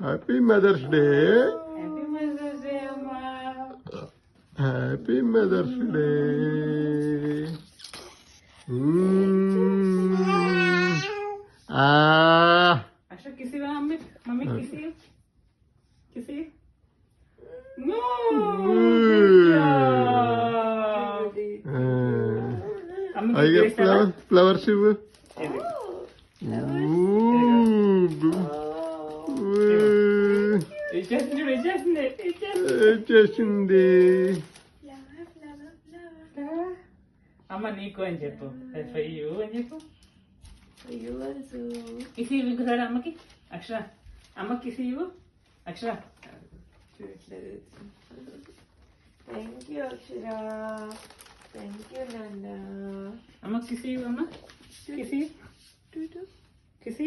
Happy mother's day. Happy mother's day అమ్మా. Happy mother's day. Akshara కిసి mummy, mummy కిసి కిసి. No. అయ్యో ఫ్లవర్స్ ఇవ్వు. చేసింది అమ్మ నీకు అని చెప్పు, అయ్యో అని చెప్పు. కిసి ఇవ్వు ఇంకోసారి అమ్మకి. అక్షర అమ్మకి కిసి ఇవ్వు. Akshara thank you Akshara. Thank you నాన్న. అమ్మకి కిసి ఇవ్వు. అమ్మ కిసి కిసి.